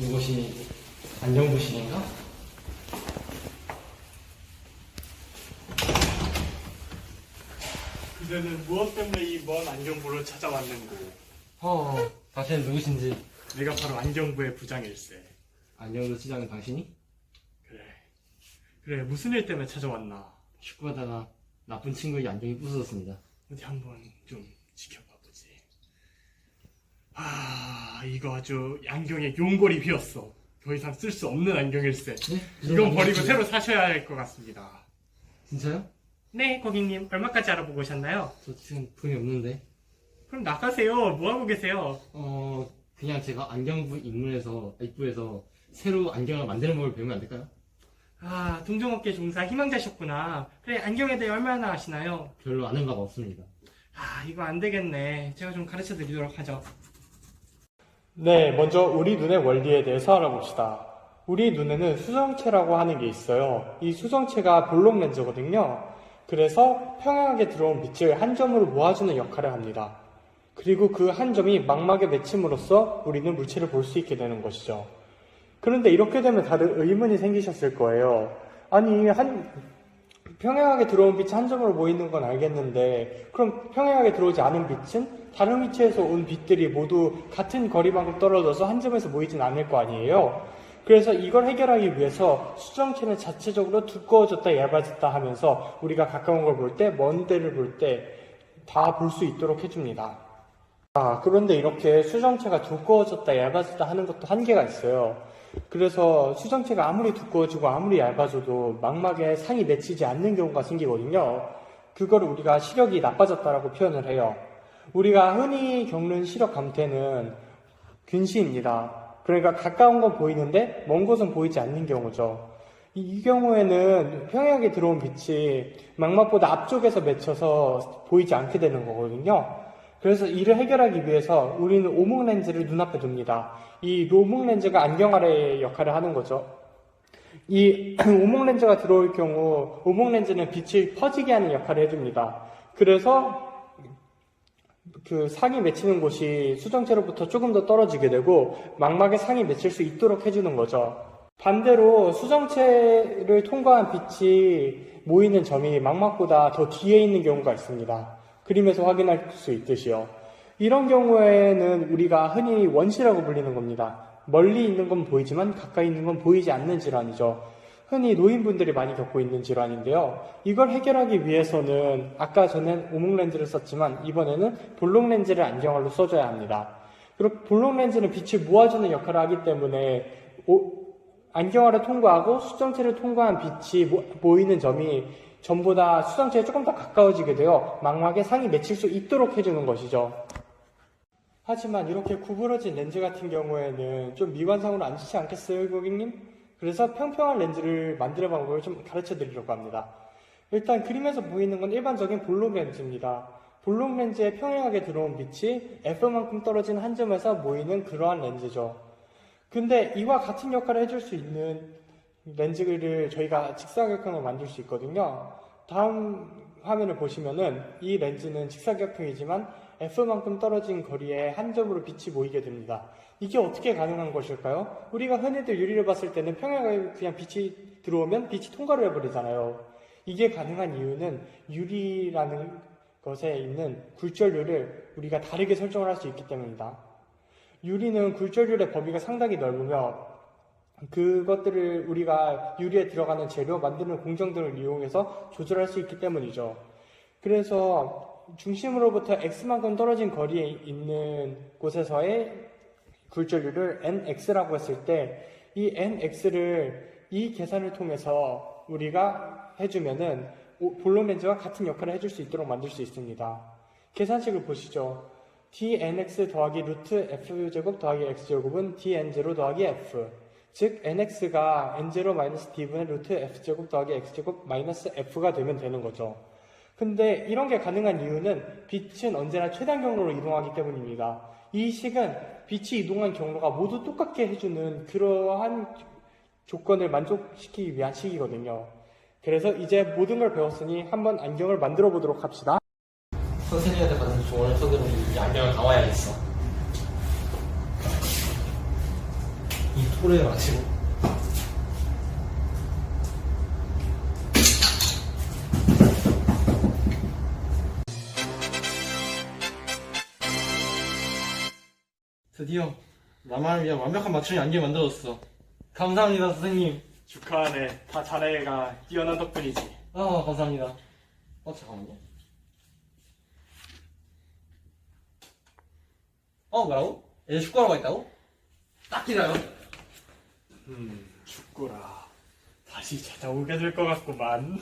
이곳이 안경부실인가? 그대는 무엇 때문에 이 먼 안경부를 찾아왔는고? 당신은 누구신지. 내가 바로 안경부의 부장일세. 안경부 시장은 당신이? 그래, 무슨 일 때문에 찾아왔나? 축구하다가 나쁜 친구에게 안경이 부서졌습니다. 어디 한번 좀 지켜봐보지. 이거 아주 안경에 용골이 비었어. 더 이상 쓸 수 없는 안경일세. 네? 이건 버리고 새로 사셔야 할 것 같습니다. 진짜요? 네, 고객님. 얼마까지 알아보고 오셨나요? 저 지금 돈이 없는데. 그럼 나가세요. 뭐하고 계세요? 그냥 제가 안경부 입구에서 새로 안경을 만드는 법을 배우면 안 될까요? 동종업계 종사 희망자셨구나. 그래, 안경에 대해 얼마나 아시나요? 별로 아는 바가 없습니다. 이거 안 되겠네. 제가 좀 가르쳐 드리도록 하죠. 네, 먼저 우리 눈의 원리에 대해서 알아봅시다. 우리 눈에는 수정체라고 하는 게 있어요. 이 수정체가 볼록 렌즈거든요. 그래서 평행하게 들어온 빛을 한 점으로 모아주는 역할을 합니다. 그리고 그 한 점이 망막에 맺힘으로써 우리는 물체를 볼 수 있게 되는 것이죠. 그런데 이렇게 되면 다들 의문이 생기셨을 거예요. 아니, 평행하게 들어온 빛이 한 점으로 모이는 건 알겠는데, 그럼 평행하게 들어오지 않은 빛은 다른 위치에서 온 빛들이 모두 같은 거리만큼 떨어져서 한 점에서 모이진 않을 거 아니에요? 그래서 이걸 해결하기 위해서 수정체는 자체적으로 두꺼워졌다 얇아졌다 하면서 우리가 가까운 걸 볼 때, 먼 데를 볼 때 다 볼 수 있도록 해줍니다. 그런데 이렇게 수정체가 두꺼워졌다 얇아졌다 하는 것도 한계가 있어요. 그래서 수정체가 아무리 두꺼워지고 아무리 얇아져도 망막에 상이 맺히지 않는 경우가 생기거든요. 그거를 우리가 시력이 나빠졌다라고 표현을 해요. 우리가 흔히 겪는 시력 감퇴는 균시입니다. 그러니까 가까운 건 보이는데 먼 곳은 보이지 않는 경우죠. 이 경우에는 평행하게 들어온 빛이 망막보다 앞쪽에서 맺혀서 보이지 않게 되는 거거든요. 그래서 이를 해결하기 위해서 우리는 오목 렌즈를 눈앞에 둡니다. 이 오목 렌즈가 안경 아래의 역할을 하는 거죠. 이 오목 렌즈가 들어올 경우 오목 렌즈는 빛을 퍼지게 하는 역할을 해줍니다. 그래서 그 상이 맺히는 곳이 수정체로부터 조금 더 떨어지게 되고 망막에 상이 맺힐 수 있도록 해주는 거죠. 반대로 수정체를 통과한 빛이 모이는 점이 망막보다 더 뒤에 있는 경우가 있습니다. 그림에서 확인할 수 있듯이요. 이런 경우에는 우리가 흔히 원시라고 불리는 겁니다. 멀리 있는 건 보이지만 가까이 있는 건 보이지 않는 질환이죠. 흔히 노인분들이 많이 겪고 있는 질환인데요. 이걸 해결하기 위해서는 아까 전엔 오목 렌즈를 썼지만 이번에는 볼록 렌즈를 안경알로 써줘야 합니다. 그리고 볼록 렌즈는 빛을 모아주는 역할을 하기 때문에 안경알을 통과하고 수정체를 통과한 빛이 보이는 점이 전보다 수정체에 조금 더 가까워지게 되어 망막에 상이 맺힐 수 있도록 해주는 것이죠. 하지만 이렇게 구부러진 렌즈 같은 경우에는 좀 미관상으로 안 좋지 않겠어요, 고객님? 그래서 평평한 렌즈를 만드는 방법을 좀 가르쳐 드리려고 합니다. 일단 그림에서 보이는 건 일반적인 볼록 렌즈입니다. 볼록 렌즈에 평행하게 들어온 빛이 F만큼 떨어진 한 점에서 모이는 그러한 렌즈죠. 근데 이와 같은 역할을 해줄 수 있는 렌즈를 저희가 직사각형으로 만들 수 있거든요. 다음 화면을 보시면은 이 렌즈는 직사각형이지만 F만큼 떨어진 거리에 한 점으로 빛이 모이게 됩니다. 이게 어떻게 가능한 것일까요? 우리가 흔히들 유리를 봤을 때는 평행하게 그냥 빛이 들어오면 빛이 통과를 해버리잖아요. 이게 가능한 이유는 유리라는 것에 있는 굴절률을 우리가 다르게 설정을 할 수 있기 때문입니다. 유리는 굴절률의 범위가 상당히 넓으며 그것들을 우리가 유리에 들어가는 재료, 만드는 공정 등을 이용해서 조절할 수 있기 때문이죠. 그래서 중심으로부터 X만큼 떨어진 거리에 있는 곳에서의 굴절률을 NX라고 했을 때 이 NX를 이 계산을 통해서 우리가 해주면은 볼록 렌즈와 같은 역할을 해줄 수 있도록 만들 수 있습니다. 계산식을 보시죠. dnx 더하기 루트 f제곱 더하기 x제곱은 dn0 더하기 f, 즉 nx가 n0-d분의 루트 f제곱 더하기 x제곱 마이너스 f가 되면 되는 거죠. 근데 이런 게 가능한 이유는 빛은 언제나 최단 경로로 이동하기 때문입니다. 이 식은 빛이 이동한 경로가 모두 똑같게 해주는 그러한 조건을 만족시키기 위한 식이거든요. 그래서 이제 모든 걸 배웠으니 한번 안경을 만들어 보도록 합시다. 선생님한테 받은 조언을 토대로 이 안경을 담아야겠어. 이 소리를 마치고. 드디어 나만을 위한 완벽한 맞춤이 안경 만들었어. 감사합니다, 선생님. 축하하네. 다 자네가 뛰어난 덕분이지. 아, 감사합니다. 잠깐만요. 뭐라고? 이제 축구하러 가있다고? 딱 기다려. 축구라. 다시 찾아오게 될 것 같구만.